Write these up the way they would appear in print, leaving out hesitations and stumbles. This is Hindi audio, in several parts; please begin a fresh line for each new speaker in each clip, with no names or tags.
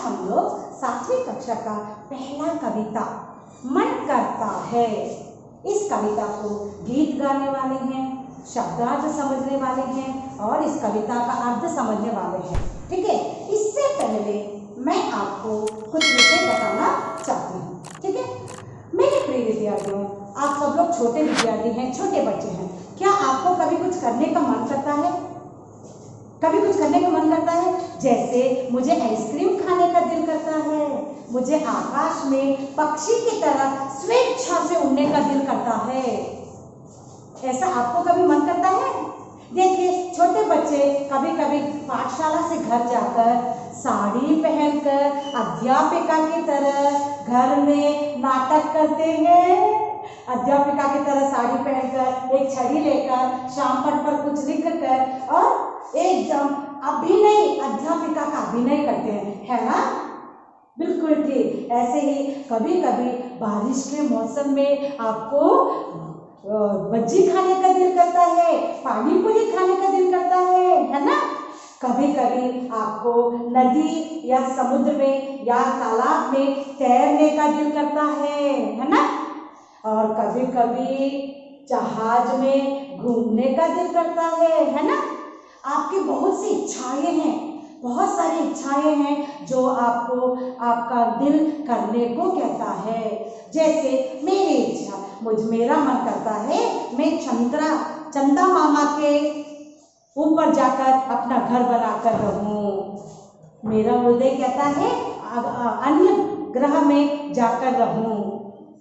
हम लोग 7वीं कक्षा का पहला कविता मन करता है, इस कविता को गीत गाने वाले हैं, शब्दार्थ समझने वाले हैं और इस कविता का अर्थ समझने वाले हैं। ठीक है, इससे पहले मैं आपको कुछ विषय बताना चाहती हूँ। ठीक है, मेरे प्रिय विद्यार्थियों, आप सब लोग छोटे विद्यार्थी हैं, छोटे बच्चे हैं। क्या आपको कभी कुछ करने का मन करता है? कभी कुछ करने का मन करता है? जैसे मुझे आइसक्रीम खाने का दिल करता है, मुझे आकाश में पक्षी की तरह स्वेच्छा से उड़ने का दिल करता है। ऐसा आपको कभी मन करता है? देखिए, छोटे बच्चे कभी कभी पाठशाला से घर जाकर साड़ी पहनकर अध्यापिका की तरह घर में नाटक करते हैं। अध्यापिका की तरह साड़ी पहनकर, एक छड़ी लेकर, शाम पट पर कुछ लिख कर और एकदम अभिनय, अध्यापिका का अभिनय करते हैं, है ना? बिल्कुल ठीक। ऐसे ही कभी कभी बारिश के मौसम में आपको बज्जी खाने का दिल करता है, पानी पूरी खाने का दिल करता है ना? कभी कभी आपको नदी या समुद्र में या तालाब में तैरने का दिल करता है ना? और कभी कभी जहाज में घूमने का दिल करता है ना? आपकी बहुत सी इच्छाएं हैं, बहुत सारी इच्छाएं हैं जो आपको आपका दिल करने को कहता है। जैसे मेरी इच्छा, मेरा मन करता है मैं चंदा मामा के ऊपर जाकर अपना घर बनाकर रहूं। मेरा हृदय कहता है अन्य ग्रह में जाकर रहूं,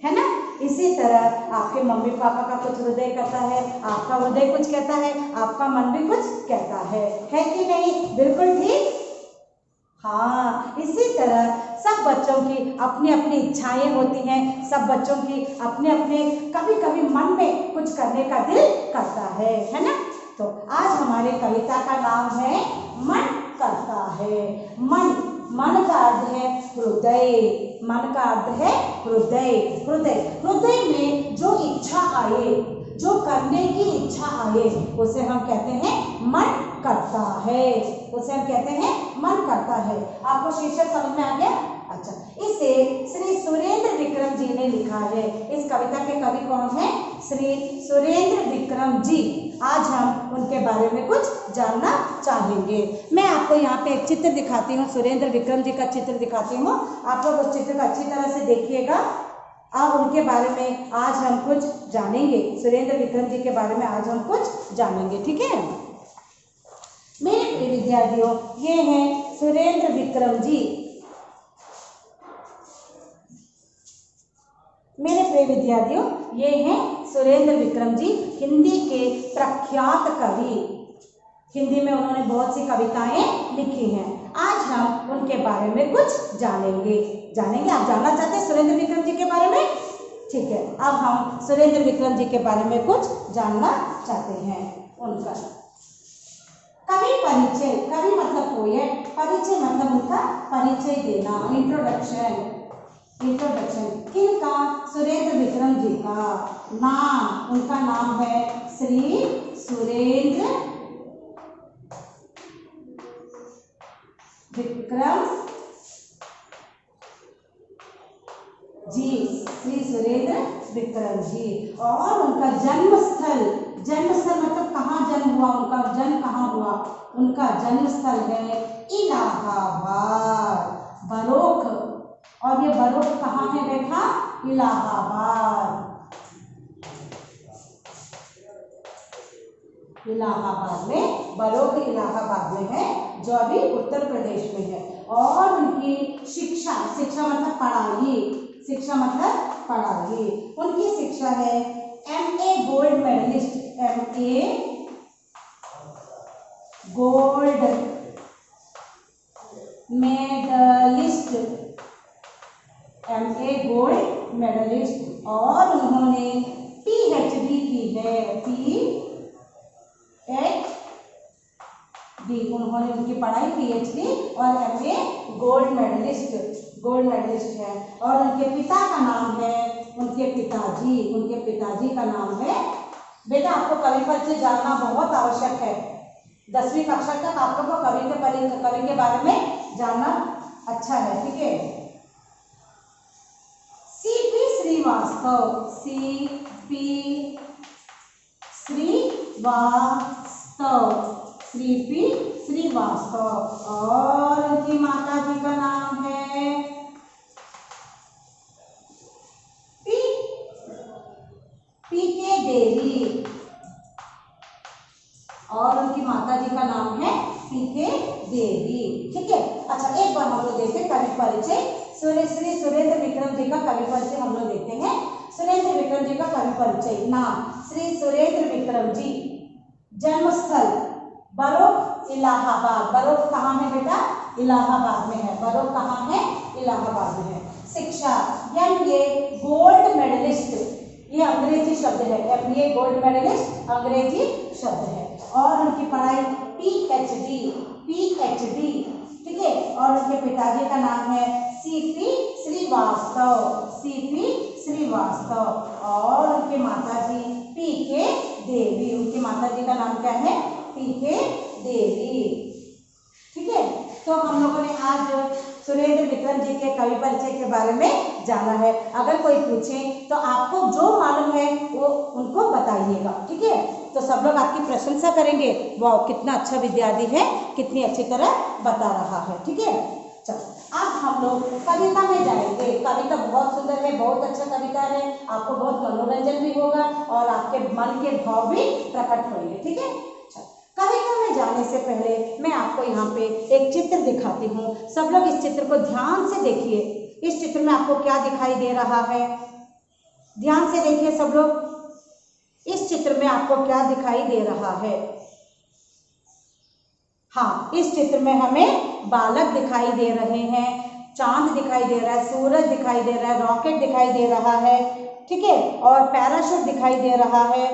है ना? इसी तरह आपके मम्मी पापा का कुछ हृदय कहता है, आपका हृदय कुछ कहता है, आपका मन भी कुछ कहता है कि नहीं? बिल्कुल ठीक। हाँ, इसी तरह सब बच्चों की अपनी अपनी इच्छाएं होती हैं, सब बच्चों की अपने अपने कभी कभी मन में कुछ करने का दिल करता है ना? तो आज हमारे कविता का नाम है मन करता है। मन का अर्थ है हृदय, मन का अर्थ है हृदय। हृदय में जो इच्छा आए, जो करने की इच्छा आए, उसे हम कहते हैं मन करता है, उसे हम कहते हैं मन करता है। आपको शीर्षक समझ में आ गया? अच्छा, इसे श्री सुरेंद्र विक्रम जी ने लिखा है। इस कविता के कवि कौन है? श्री सुरेंद्र विक्रम जी। आज हम उनके बारे में कुछ जानना चाहेंगे। मैं आपको यहाँ पे एक चित्र दिखाती हूँ, सुरेंद्र विक्रम जी का चित्र दिखाती हूँ। आप लोग उस चित्र को अच्छी तरह से देखिएगा। अब उनके बारे में आज हम कुछ जानेंगे, सुरेंद्र विक्रम जी के बारे में आज हम कुछ जानेंगे। ठीक है मेरे प्रिय विद्यार्थियों, ये हैं सुरेंद्र विक्रम जी। मेरे प्रिय विद्यार्थियों, ये हैं सुरेंद्र विक्रम जी, हिंदी के प्रख्यात कवि। हिंदी में उन्होंने बहुत सी कविताएं लिखी हैं। आज हम उनके बारे में कुछ जानेंगे। आप जानना चाहते हैं सुरेंद्र विक्रम जी के बारे में? ठीक है, अब हम सुरेंद्र विक्रम जी के बारे में कुछ जानना चाहते हैं। उनका कवि परिचय, कवि मतलब कोई है, परिचय मतलब उनका परिचय देना, इंट्रोडक्शन। किनका? सुरेंद्र विक्रम जी का। नाम, उनका नाम है श्री सुरेंद्र विक्रम जी, श्री सुरेंद्र विक्रम जी। और उनका जन्मस्थल मतलब कहाँ जन्म हुआ, उनका जन्म कहाँ हुआ? उनका जन्मस्थल है इलाहाबाद, बरोख। और ये बरोख कहाँ है बेटा? इलाहाबाद में, बरोख इलाहाबाद में है, जो अभी उत्तर प्रदेश में है। और उनकी शिक्षा मतलब पढ़ाई, उनकी शिक्षा है MA gold medallist, MA gold medallist. और उन्होंने PhD की है, उन्होंने उनकी पढ़ाई PhD और MA गोल्ड मेडलिस्ट है। और उनके पिता का नाम है, उनके पिताजी का नाम है। बेटा, आपको कवि परिचय जानना बहुत आवश्यक है। 10वीं कक्षा तक आप लोग को कवि के बारे में जानना अच्छा है, ठीक है। CP Srivastava, CP Srivastava, CP Srivastava. और उनकी माता जी का नाम है पीके देवी, और उनकी माता जी का नाम है पीके देवी, ठीक है। अच्छा, एक बार हम लोग देखते कवि परिचय। श्री सुरेंद्र विक्रम जी का कवि परिचय हम लोग देखते हैं। सुरेंद्र विक्रम जी का कवि परिचय। नाम श्री सुरेंद्र विक्रम जी। जन्मस्थल बरोक इलाहाबाद। बरोक कहाँ है बेटा? इलाहाबाद में है। बरोक कहाँ है? इलाहाबाद में है। शिक्षा MA गोल्ड मेडलिस्ट, ये अंग्रेजी शब्द है। MA गोल्ड मेडलिस्ट अंग्रेजी शब्द है। और उनकी पढ़ाई PhD, ठीक है। और उनके पिताजी का नाम है सीपी श्रीवास्तव, सीपी श्रीवास्तव। और उनके माता जी पीके देवी, उनकी माता जी का नाम क्या है? पीके देवी, ठीक है। तो हम लोगों ने आज सुरेंद्र विक्रम जी के कवि परिचय के बारे में जाना है। अगर कोई पूछे तो आपको जो मालूम है वो उनको बताइएगा, ठीक है। तो सब लोग आपकी प्रशंसा करेंगे, वाह कितना अच्छा विद्यार्थी है, कितनी अच्छी तरह बता रहा है, ठीक है। चलो अब हम लोग कविता में जाएंगे। कविता बहुत सुंदर है, बहुत अच्छा कविता है, आपको बहुत मनोरंजन भी होगा और आपके मन के भाव भी प्रकट होंगे, ठीक है। कविता में जाने से पहले मैं आपको यहाँ पे एक चित्र दिखाती हूँ। सब लोग इस चित्र को ध्यान से देखिए। इस चित्र में आपको क्या दिखाई दे रहा है? ध्यान से देखिए सब लोग। इस चित्र में आपको क्या दिखाई दे रहा है? हाँ, इस चित्र में हमें बालक दिखाई दे रहे हैं, चांद दिखाई दे रहा है, सूरज दिखाई दे रहा है, रॉकेट दिखाई दे रहा है, ठीक है। और पैराशूट दिखाई दे रहा है,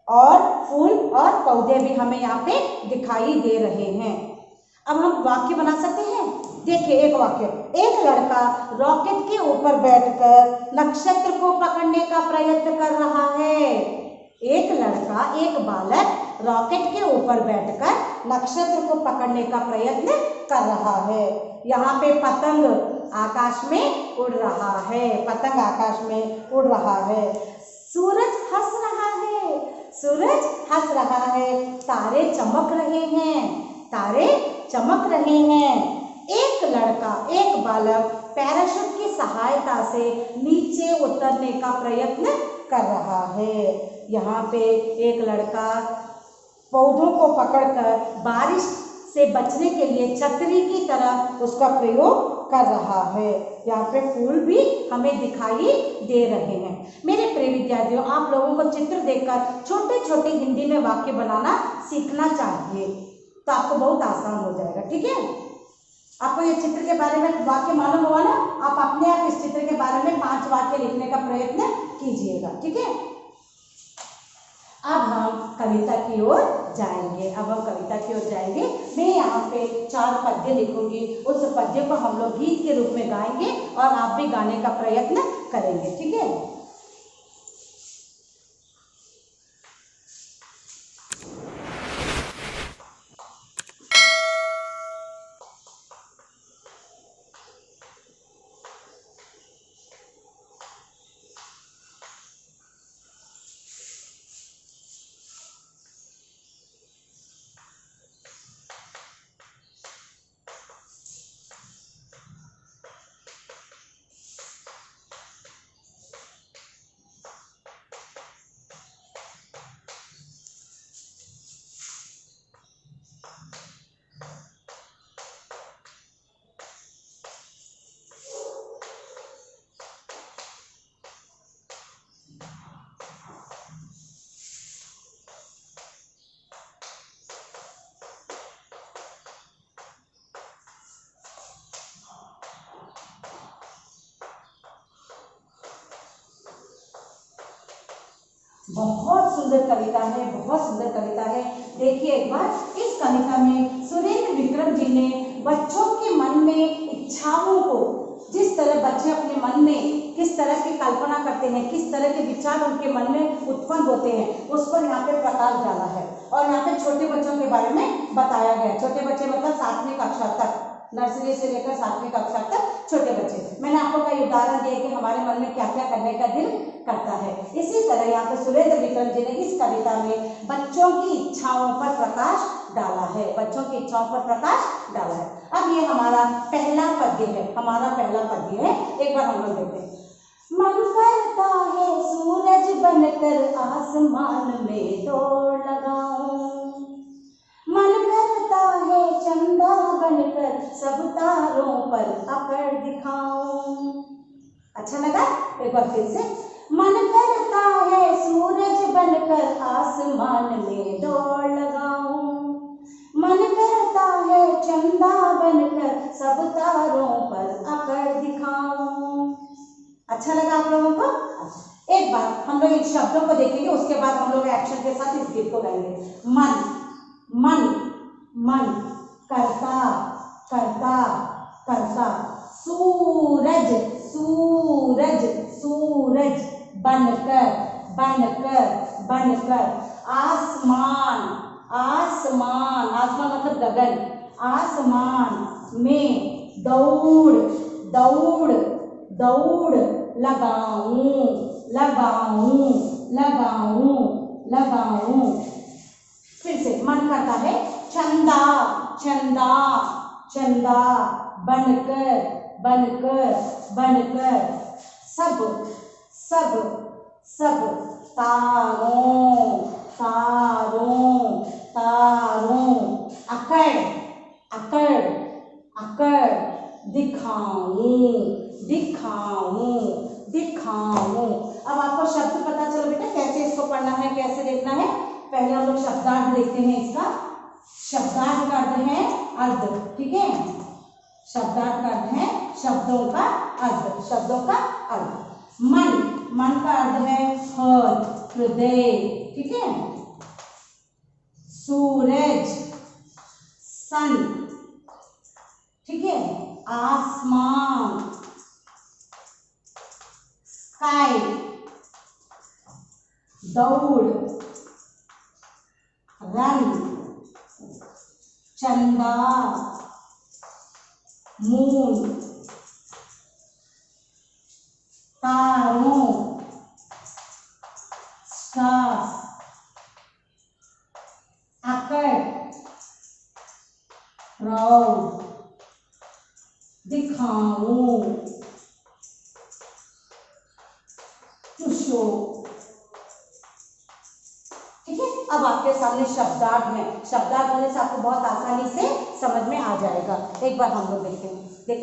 और फूल और पौधे भी हमें यहाँ पे दिखाई दे रहे हैं। अब हम वाक्य बना सकते हैं। देखिए एक वाक्य, एक लड़का रॉकेट के ऊपर बैठकर नक्षत्र को पकड़ने का प्रयत्न कर रहा है। एक लड़का, एक बालक रॉकेट के ऊपर बैठकर नक्षत्र को पकड़ने का प्रयत्न कर रहा है। यहाँ पे पतंग आकाश में उड़ रहा है, पतंग आकाश में उड़ रहा है। सूरज हंस रहा है, सूरज हंस रहा है। तारे चमक रहे हैं, तारे चमक रहे हैं। एक लड़का, एक बालक पैराशूट की सहायता से नीचे उतरने का प्रयत्न कर रहा है। यहाँ पे एक लड़का पौधों को पकड़कर बारिश से बचने के लिए छतरी की तरह उसका प्रयोग कर रहा है। यहाँ पे फूल भी हमें दिखाई दे रहे हैं। मेरे प्रिय विद्यार्थियों, आप लोगों को चित्र देखकर छोटे छोटे हिंदी में वाक्य बनाना सीखना चाहिए, तो आपको बहुत आसान हो जाएगा, ठीक है। आपको ये चित्र के बारे में वाक्य मालूम हुआ ना? आप अपने आप इस चित्र के बारे में 5 वाक्य लिखने का प्रयत्न कीजिएगा, ठीक है। अब हम कविता की ओर जाएंगे। मैं यहाँ पे 4 पद्य लिखूंगी। उस पद्य को हम लोग गीत के रूप में गाएंगे और आप भी गाने का प्रयत्न करेंगे, ठीक है। बहुत सुंदर कविता है, बहुत सुंदर कविता है। देखिए एक बार, इस कविता में सुरेंद्र विक्रम जी ने बच्चों के मन में इच्छाओं को, जिस तरह बच्चे अपने मन में किस तरह की कल्पना करते हैं, किस तरह के विचार उनके मन में उत्पन्न होते हैं, उस पर यहाँ पे प्रकाश डाला है। और यहाँ पे छोटे बच्चों के बारे में बताया गया। छोटे बच्चे मतलब 7वीं कक्षा तक, नर्सरी से लेकर 7वीं कक्षा तक छोटे बच्चे। मैंने आपको कई उदाहरण दिए कि हमारे मन में क्या क्या करने का दिल करता है। इसी तरह यहाँ पे सुरेंद्र विक्रम जी ने इस कविता में बच्चों की इच्छाओं पर प्रकाश डाला है, बच्चों की इच्छाओं पर प्रकाश डाला है। अब ये हमारा पहला पद्य है, हमारा पहला पद्य है, एक बार हम लोग देखते हैं। मन करता है सूरज बनकर आसमान में दौड़ लगाऊं, मन करता है चंदा बनकर सब तारों पर अकड़ दिखाऊं। अच्छा लगा? एक बार फिर से। मन करता है सूरज बनकर आसमान में दौड़ लगाऊं, मन करता है चंदा बनकर सब तारों पर अकड़ दिखाऊं। अच्छा लगा आप लोगों को? एक बार हम लोग इन शब्दों को देखेंगे, उसके बाद हम लोग एक्शन के साथ इस गीत को गाएंगे। मन मन मन करता करता करता, सूरज सूरज सूरज बनकर बनकर बनकर, आसमान आसमान आसमान मतलब गगन, आसमान में दौड़ दौड़ दौड़ लगाऊं लगाऊं लगाऊं लगाऊं। फिर से मन करता है चंदा चंदा चंदा बनकर बनकर बनकर, सब सब सब तारों तारों तारों, अकड़ अकड़ अकड़ दिखाऊं दिखाऊं दिखाऊं। अब आपको शब्द पता चलो बेटा कैसे इसको पढ़ना है, कैसे देखना है। पहले हम लोग शब्दार्थ देखते हैं इसका। शब्दार्थ का अर्थ है अर्थ, ठीक है। शब्दार्थ का अर्थ है शब्दों का अर्थ, शब्दों का अर्थ। मन मन का अर्थ है हृदय, ठीक है। सूरज सन, ठीक है। आसमान स्काई, दौड़ रन, चंदा मून, तारों स्टार्स, अकड़ क्राउड, दिखाऊं टू शो, ठीक है। अब आपके सामने शब्दार्थ है, शब्दार्थ होने से आपको बहुत आसानी से समझ में आ जाएगा। एक बार हम लोग देखते हैं। देख,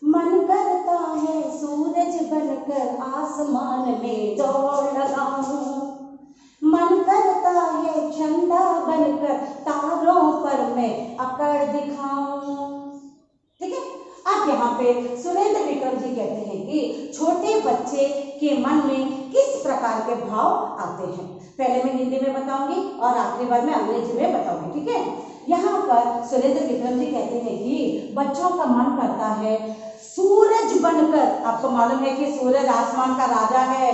मन करता है सूरज बनकर आसमान में दौड़ लगाऊं, मन करता है चंदा बनकर तारों पर मैं अकड़ दिखाऊं, ठीक है। अब यहाँ पे सुरेंद्र विक्रम जी कहते हैं कि छोटे बच्चे के मन में किस प्रकार के भाव आते हैं। पहले मैं हिंदी में बताऊंगी और आखिरी बार मैं अंग्रेजी में बताऊंगी, ठीक है। यहाँ पर सुरेंद्र विक्रम जी कहते हैं कि बच्चों का मन करता है सूरज बनकर, आपको मालूम है कि सूरज आसमान का राजा है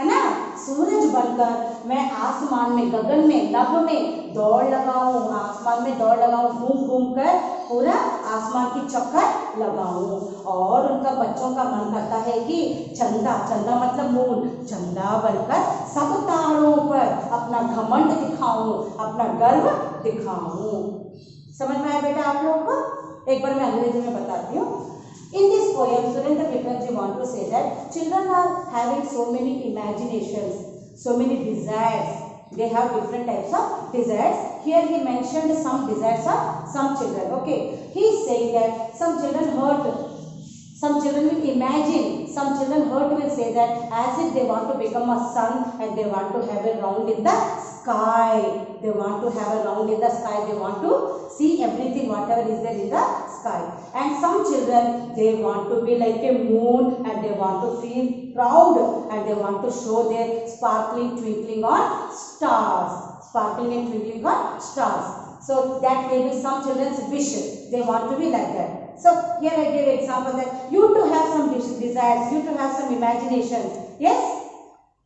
ना। सूरज बनकर मैं आसमान में, गगन में, नभ में दौड़ लगाऊं, आसमान में दौड़ लगाऊं, घूम घूम कर पूरा आसमान की चक्कर लगाऊं। और उनका बच्चों का मन करता है कि चंदा, चंदा मतलब मून, चंदा बनकर सब तारों पर अपना घमंड दिखाऊं, अपना गर्व दिखाऊं। समझ में आया बेटा आप लोगों को? एक बार मैं अंग्रेजी में बताती हूँ। In this poem, Surendra Vikramji want to say that children are having so many imaginations, so many desires. They have different types of desires. Here he mentioned some desires of some children. Okay, he is saying that some children hurt, some children will imagine, some children hurt will say that as if they want to become a sun and they want to have a round in the sky. They want to have a round in the sky. They want to see everything, whatever is there in the sky. And some children, they want to be like a moon and they want to feel proud and they want to show their sparkling, twinkling on stars. Sparkling and twinkling on stars. So that may be some children's wish. They want to be like that. So here I give example that you too have some desires, you too have some imagination. Yes?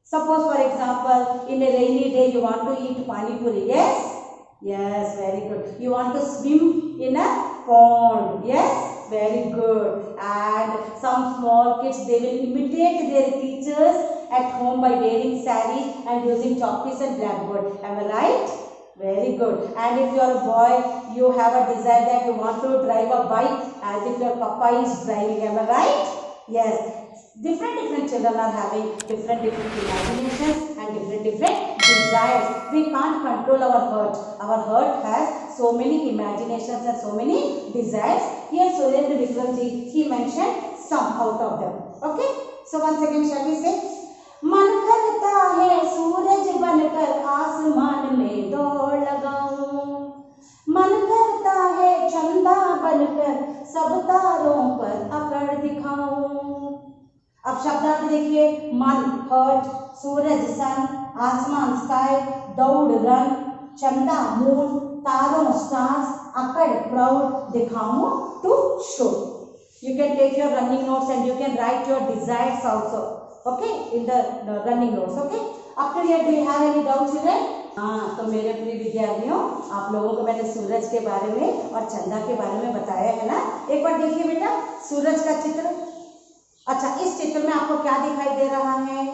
Suppose for example, in a rainy day you want to eat pani puri. Yes? Yes, very good. You want to swim in a pond. Yes? Very good. And some small kids, they will imitate their teachers at home by wearing sari and using chalk and blackboard. Am I right? Very good. And if you are a boy, you have a desire that you want to drive a bike as if your papa is driving. Am I right? Yes. Different children are having different imaginations and different desires. We can't control our heart. Our heart has so many imaginations and so many desires. Here Surendra Vikramji, he mentioned some out of them. Okay. So once again shall we say, मन करता है सूरज बनकर आसमान में दौड़ लगाऊं, मन करता है चंदा बनकर सब तारों पर अकड़ दिखाऊं। अब शब्दार्थ देखिए, मन हर्ट, सूरज सन, आसमान स्काई, दौड़ रन, चंदा मून, तारों स्टार्स, अकड़ प्राउड, दिखाऊं to show. You can take your running notes and you can write your desires also. Okay, in the running notes. Okay. Up to here, do you have any doubt, children? हाँ, तो मेरे प्रिय विद्यार्थियों, आप लोगों को मैंने सूरज के बारे में और चंदा के बारे में बताया है ना। एक बार देखिए बेटा सूरज का चित्र। अच्छा, इस चित्र में आपको क्या दिखाई दे रहा है?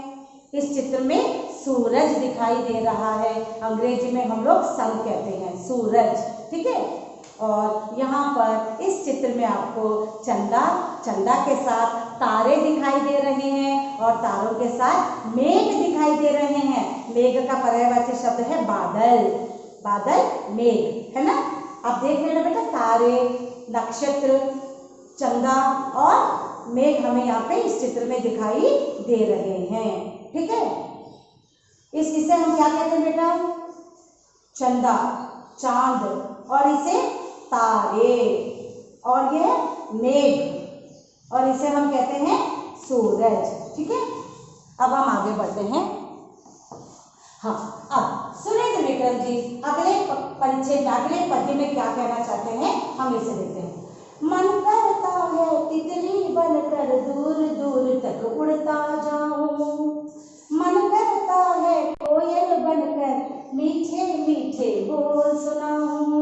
इस चित्र में सूरज दिखाई दे रहा है। अंग्रेजी में हम लोग सन कहते हैं, सूरज। ठीक है। और यहाँ पर इस चित्र में आपको चंदा के साथ तारे दिखाई दे रहे हैं और तारों के साथ मेघ दिखाई दे रहे हैं। मेघ का पर्यायवाची शब्द है बादल, बादल मेघ, है ना। अब देख लेना बेटा, तारे, नक्षत्र, चंदा और मेघ हमें यहाँ पे इस चित्र में दिखाई दे रहे हैं। ठीक है। इसे हम क्या कहते हैं बेटा? चंदा, चांद, और इसे तारे, और यह मेघ, और इसे हम कहते हैं सूरज। ठीक है। अब हम आगे बढ़ते हैं। हाँ, अब सुरेंद्र विक्रम जी अगले परिच्छेद, अगले पद्य में क्या कहना चाहते हैं हम इसे देखते हैं। मन करता है तितली बनकर दूर दूर तक उड़ता जाऊं, मन करता है कोयल बनकर मीठे मीठे बोल सुनाऊं।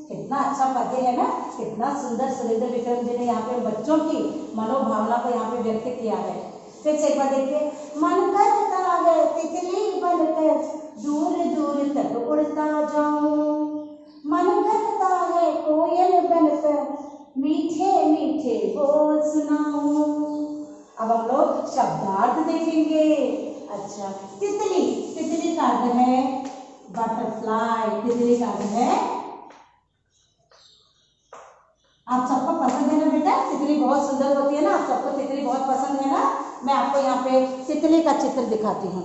कितना अच्छा पद्य है ना, कितना सुंदर सुरेंद्र विक्रम जी ने यहाँ पे बच्चों की मनोभावना को यहाँ पे व्यक्त किया है। फिर से एक बार देखिए, मन करता है तितली बनकर दूर दूर तक उड़ता जाऊं, मन करता है कोयल बनकर मीठे मीठे बोल सुनाऊं। अब हम लोग शब्दार्थ देखेंगे। अच्छा, तितली, तितली का अर्थ है बटरफ्लाई, तितली का अर्थ है, आप सबको पसंद है ना बेटा, तितली बहुत सुंदर होती है ना, आप सबको तितली बहुत पसंद है ना। मैं आपको यहाँ पे तितली का चित्र दिखाती हूँ।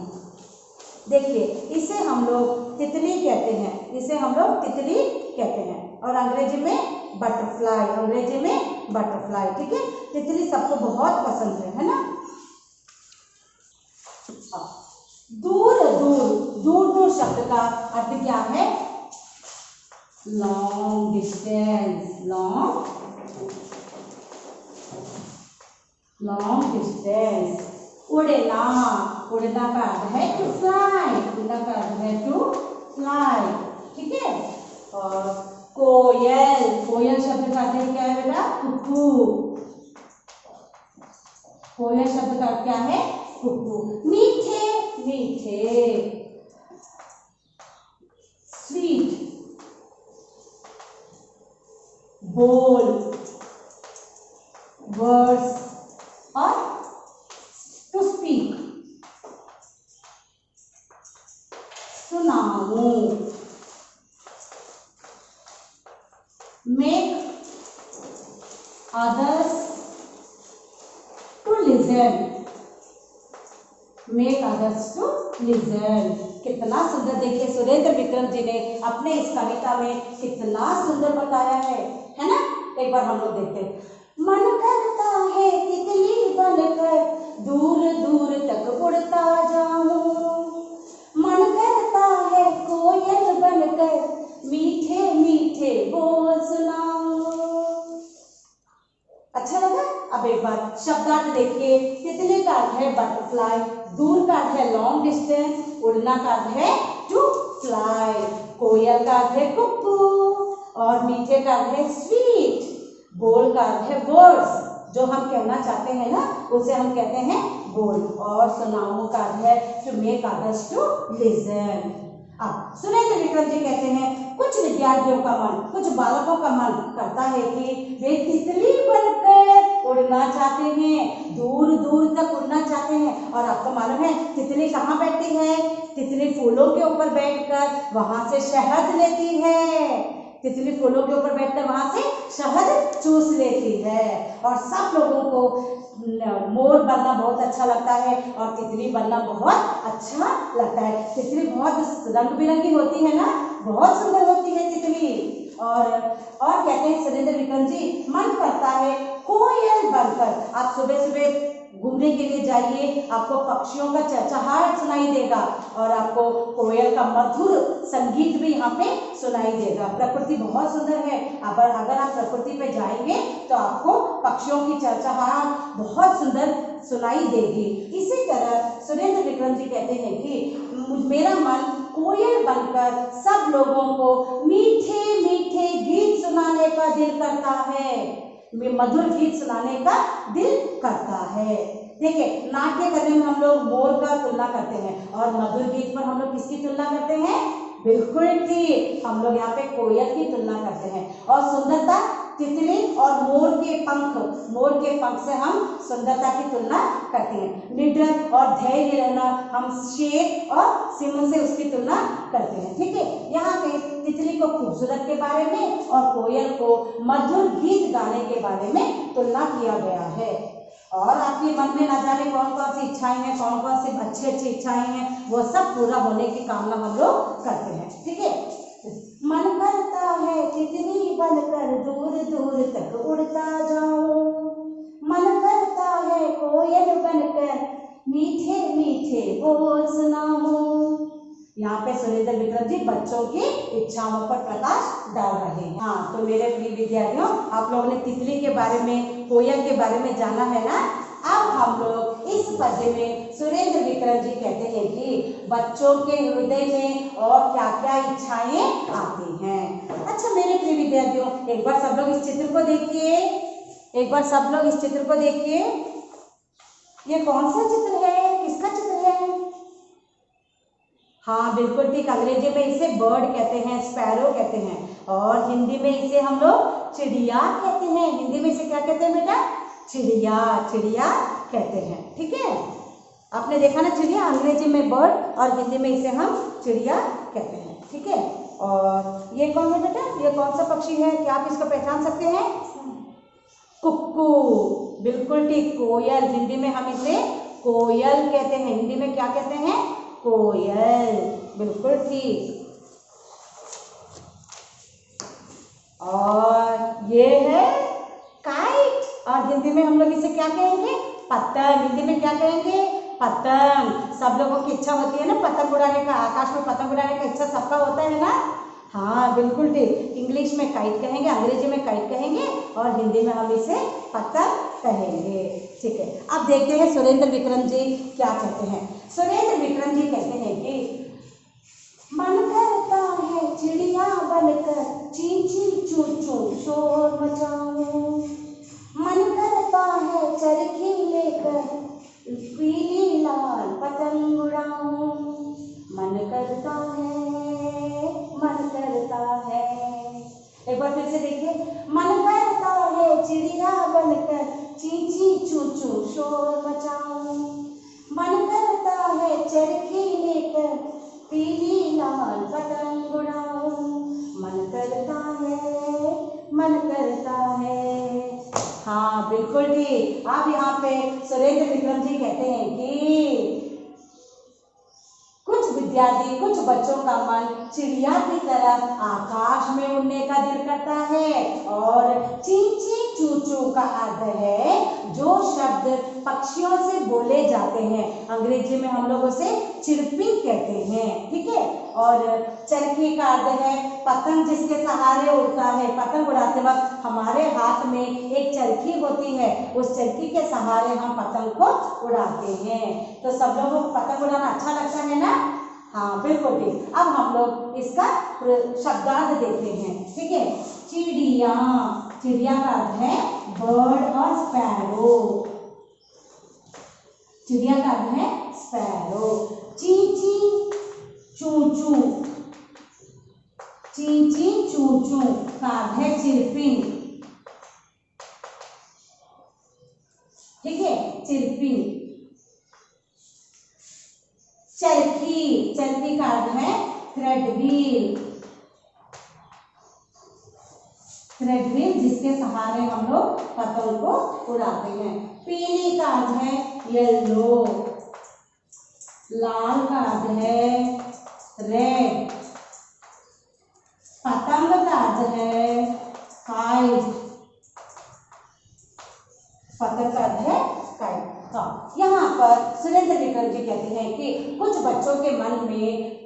देखिए, इसे हम लोग तितली कहते हैं, इसे हम लोग तितली कहते हैं, और अंग्रेजी में बटरफ्लाई, अंग्रेजी में बटरफ्लाई। ठीक है। तितली सबको बहुत पसंद है ना। दूर दूर, दूर दूर शब्द का अर्थ क्या है? Long distance, long distance. उड़ना, उड़ना का अर्थ है टू फ्लाई, उड़ना का अर्थ है टू फ्लाई। ठीक है। और कोयल, कोयल शब्द का अर्थ क्या है बेटा? कुकू, कोयल शब्द का अर्थ क्या है? कुकू। मीठे मीठे, स्वीट, बोल, वर्ड्स, और टू स्पीक, सुनाऊं, make others to listen, make others to listen. कितना सुंदर, देखिए सुरेंद्र विक्रम जी ने अपने इस कविता में कितना सुंदर बताया है ना। एक बार हम लोग देखते हैं। मन करता है तितली बनकर दूर दूर तक उड़ता जाऊं, मन करता है कोयल बनकर मीठे मीठे बोल सुनाऊं। अच्छा लगा? अब एक बार शब्दार्थ देखिए। तितली का अर्थ है बटरफ्लाई, दूर का अर्थ है लॉन्ग डिस्टेंस, उड़ना का अर्थ है टू फ्लाई, कोयल का अर्थ है कुकू, और मीठे का अर्थ है स्वीट, बोल का अर्थ है वर्ड्स, जो हम कहना चाहते हैं ना उसे हम कहते हैं बोल। और सुनाओ का अर्थ है to make others to listen. अब सुरेंद्र विक्रम जी कहते हैं कुछ विद्यार्थियों का मन, कुछ बालकों का मन करता है कि वे तितली बनकर उड़ना चाहते हैं, दूर दूर तक उड़ना चाहते हैं। और आपको मालूम है तितली कहाँ बैठती है? तितली फूलों के ऊपर बैठकर वहां से शहद लेती है। तितली फूलों के ऊपर बैठकर वहां से शहद चूस लेती है। और सब लोगों को मोर बनना बहुत अच्छा लगता है और तितली बनना बहुत अच्छा लगता है। तितली बहुत रंग बिरंगी होती है ना, बहुत सुंदर होती है तितली। और कहते हैं सुरेंद्र विक्रम जी मन करता है कोयल बनकर। आप सुबह सुबह घूमने के लिए जाइए, आपको पक्षियों का चहचहाट सुनाई देगा और आपको कोयल का मधुर संगीत भी यहाँ पे सुनाई देगा। प्रकृति बहुत सुंदर है। अगर आप प्रकृति पे जाएंगे तो आपको पक्षियों की चहचहाट बहुत सुंदर सुनाई देगी। इसी तरह सुरेंद्र विक्रम जी कहते हैं कि मेरा मन कोयल बनकर सब लोगों को मीठे मीठे गीत सुनाने का दिल करता है, मधुर गीत सुनाने का दिल करता है। देखिए नाट्य करने में हम लोग मोर का तुलना करते हैं और मधुर गीत पर हम लोग किसकी तुलना करते हैं? बिल्कुल ठीक, हम लोग यहाँ पे कोयल की तुलना करते हैं। और सुंदरता तितली और मोर के पंख से हम सुंदरता की तुलना करते हैं। निडर और धैर्य रहना हम शेर और सिंह से उसकी तुलना करते हैं। ठीक है, यहाँ पे तितली को खूबसूरत के बारे में और कोयल को मधुर गीत गाने के बारे में तुलना किया गया है। और आपके मन में ना जाने कौन कौन सी इच्छाएं हैं, कौन कौन सी अच्छी अच्छी इच्छाएं हैं, वो सब पूरा होने की कामना हम लोग करते हैं। ठीक है, मन करता है तितली बनकर दूर दूर तक उड़ता जाऊं, मन करता है कोयल बनकर मीठे मीठे बोल सुनाऊं। यहाँ पे सुरेंद्र विक्रम जी बच्चों की इच्छाओं पर प्रकाश डाल रहे हैं। हाँ, तो मेरे प्रिय विद्यार्थियों, आप लोगों ने तितली के बारे में, कोयल के बारे में जाना है ना। अब हम लोग इस पद्य में सुरेंद्र विक्रम जी कहते हैं कि बच्चों के हृदय में और क्या क्या इच्छाएं आती हैं। अच्छा मेरे प्रिय विद्यार्थियों, एक बार सब लोग इस चित्र को देखिए, एक बार सब लोग इस चित्र को देखिए। ये कौन सा चित्र है? किसका चित्र है? हाँ बिल्कुल ठीक, अंग्रेजी में इसे बर्ड कहते हैं, स्पैरो कहते हैं, और हिंदी में इसे हम लोग चिड़िया कहते हैं। हिंदी में इसे क्या कहते हैं बेटा? चिड़िया, चिड़िया कहते हैं। ठीक है, आपने देखा ना चिड़िया, अंग्रेजी में बर्ड और हिंदी में इसे हम चिड़िया कहते हैं। ठीक है, और ये कौन है बेटा? ये कौन सा पक्षी है? क्या आप इसको पहचान सकते हैं? कुक्कू, बिल्कुल ठीक, कोयल। हिंदी में हम इसे कोयल कहते हैं। हिंदी में क्या कहते हैं? कोयल, बिल्कुल ठीक। और ये है काइट, और हिंदी में हम लोग इसे क्या कहेंगे? पतंग। हिंदी में क्या कहेंगे? पतंग। सब लोगों की इच्छा होती है ना पतंग उड़ाने का, आकाश में पतंग उड़ाने का इच्छा सबका होता है ना। हाँ बिल्कुल ठीक, इंग्लिश में काइट कहेंगे, अंग्रेजी में काइट कहेंगे और हिंदी में हम इसे पतंग कहेंगे। ठीक है, अब देखते हैं सुरेंद्र विक्रम जी क्या कहते हैं। सुरेंद्र विक्रम जी कहते हैं कि मन करता है चिड़िया बनकर ची ची चू चू शोर मचाऊं, मन करता है चरखी लेकर पीली लाल पतंग उड़ाऊं, मन करता है, मन करता है। एक बार फिर से देखिए, मन करता है चिड़िया बनकर ची ची चू चू शोर मचाऊं, मन करता है चरखी लेकर पीली लाल पतंग उड़ाऊं, मन करता है, मन करता है। हाँ बिल्कुल ठीक, अब यहाँ पे सुरेंद्र विक्रम जी कहते हैं कि कुछ बच्चों का मन चिड़िया की तरह आकाश में उड़ने का दिल करता है। और ची ची चू चू का अर्थ है जो शब्द पक्षियों से बोले जाते हैं, अंग्रेजी में हम लोग उसे चिरपिंग कहते हैं। ठीक है, और चरखी का अर्थ है पतंग जिसके सहारे उड़ता है। पतंग उड़ाते वक्त हमारे हाथ में एक चरखी होती है, उस चरखी के सहारे हम पतंग को उड़ाते हैं। तो सब लोगों को पतंग उड़ाना अच्छा लगता है ना। हाँ बिल्कुल ठीक, अब हम लोग इसका शब्दार्थ देखते हैं। ठीक है, चिड़िया, चिड़िया का अर्थ है बर्ड और स्पैरो। चिड़िया का अर्थ है स्पैरो। ची ची चू चू, ची ची चू चू का अर्थ है चिरपिंग। ठीक है, चिरपिंग। चरखी, चरखी का अर्थ है थ्रेडव्हील। थ्रेडव्हील जिसके सहारे हम लोग पतंग को उड़ाते हैं। पीली का अर्थ है येलो। लाल का अर्थ है रेड। पतंग का अर्थ है काइट। पतंग का अर्थ है काइट। यहाँ पर सुरेंद्र विक्रम जी कहते हैं कि कुछ बच्चों के मन में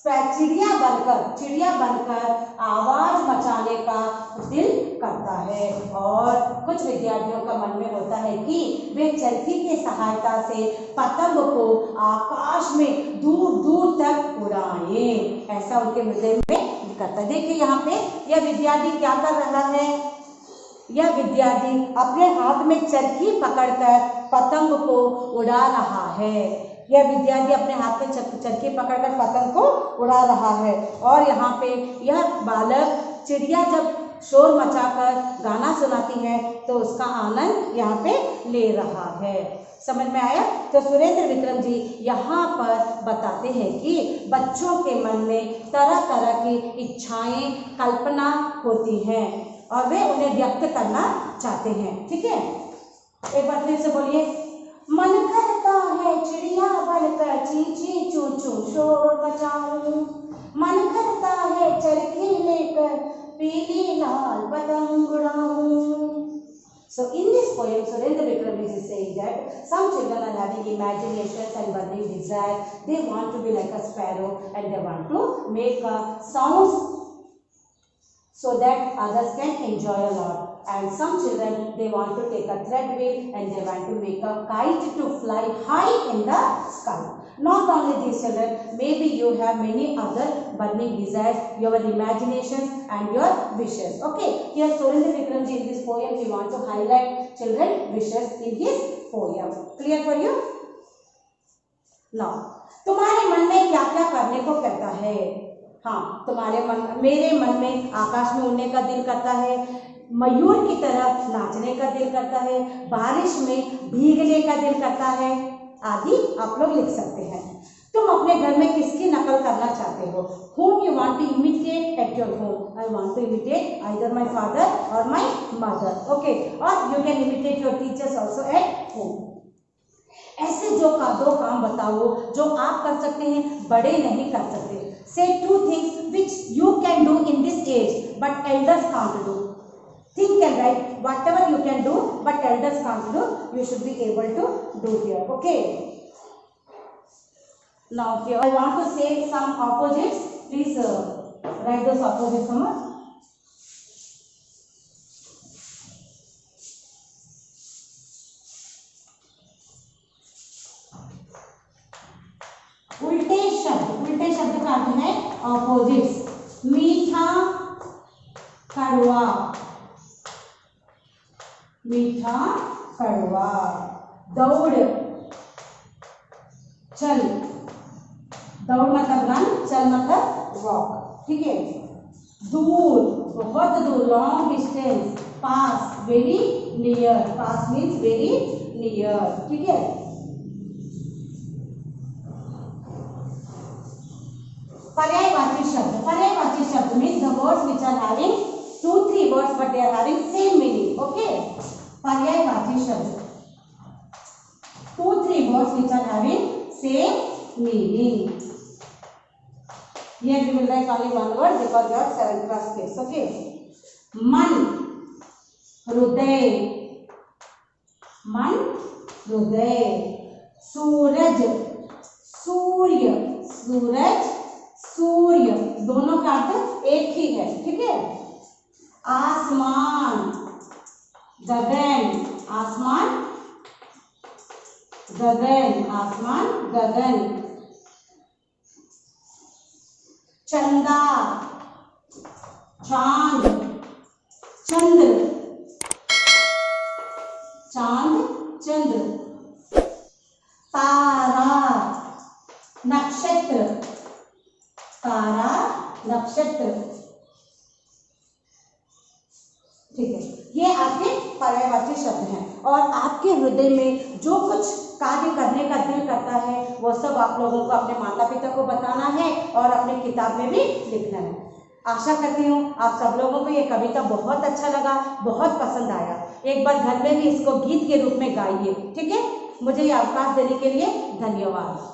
चिड़िया बनकर आवाज मचाने का दिल करता है, और कुछ विद्यार्थियों का मन में होता है कि वे चरखी की सहायता से पतंग को आकाश में दूर दूर तक उड़ाएं। ऐसा उनके हृदय में करता है। देखिए यहाँ पे यह विद्यार्थी क्या कर रहा है। यह विद्यार्थी अपने हाथ में चरखी पकड़कर पतंग को उड़ा रहा है। यह विद्यार्थी अपने हाथ में चरखी पकड़कर पतंग को उड़ा रहा है, और यहाँ पे यह बालक चिड़िया जब शोर मचाकर गाना सुनाती है तो उसका आनंद यहाँ पे ले रहा है। समझ में आया? तो सुरेंद्र विक्रम जी यहाँ पर बताते हैं कि बच्चों के मन में तरह तरह की इच्छाएं, कल्पना होती हैं और वे उन्हें व्यक्त करना चाहते हैं। ठीक है, एक बार फिर से बोलिए। मन करता है चिड़िया बनकर ची ची चू चू शोर मचाऊं। मन करता है चरखी लेकर पीली लाल पतंग उड़ाऊं। So in this poem, Surendra Vikram is saying that some children are having imaginations and burning desire. They want to be like a sparrow and they want to make sounds so that others can enjoy a lot. And some children, they want to take a thread wheel and they want to make a kite to fly high in the sky. Not only these children, maybe you have many other burning desires, your imaginations and your wishes. Okay, here Surendra Vikram ji in this poem, he wants to highlight children wishes in his poem. Clear for you? Now, तुम्हारे मन में क्या क्या करने को कहता है? हाँ, मेरे मन में आकाश में उड़ने का दिल करता है, मयूर की तरह नाचने का दिल करता है, बारिश में भीगने का दिल करता है, आदि आप लोग लिख सकते हैं। तुम अपने घर में किसकी नकल करना चाहते हो? Whom you want to imitate at your home? I want to imitate either my father or my mother. Okay, or you can imitate your teachers also at home. ऐसे दो काम बताओ जो आप कर सकते हैं, बड़े नहीं कर सकते। Say two things which you can do in this age but elders can't do. Think and write whatever you can do but elders can't do, you should be able to do here. Okay, now here I want to say some opposites. Please write those opposites somewhere. उल्टे शब्द का अर्थ है ऑपोजिट्स। मीठा कड़वा, मीठा कड़वा। दौड़ चल, दौड़ मतलब रन, चल मतलब वॉक। ठीक है, दूर बहुत दूर, लॉन्ग डिस्टेंस। पास वेरी नियर, पास मीन्स वेरी नियर। ठीक है, पर्यायवाची शब्द means the words which are having 2-3 words but they are having same meaning. Okay, पर्यायवाची शब्द 2-3 words which are having same meaning. Here we will write only one word because we have 7th class kids. Okay, मन हृदय, मन हृदय। सूरज सूर्य, सूरज सूर्य, दोनों का अर्थ एक ही है। ठीक है, आसमान गगन, आसमान गगन, आसमान गगन। चंदा चांद, चंद्र, चांद चंद्र। तारा, नक्षत्र, तारा नक्षत्र। ठीक है, ये आपके पर्यायवाची शब्द हैं और आपके हृदय में जो कुछ कार्य करने का दिल करता है वो सब आप लोगों को अपने माता पिता को बताना है और अपनी किताब में भी लिखना है। आशा करती हूँ आप सब लोगों को ये कविता बहुत अच्छा लगा, बहुत पसंद आया। एक बार घर में भी इसको गीत के रूप में गाइए, ठीक है। मुझे ये अवकाश देने के लिए धन्यवाद।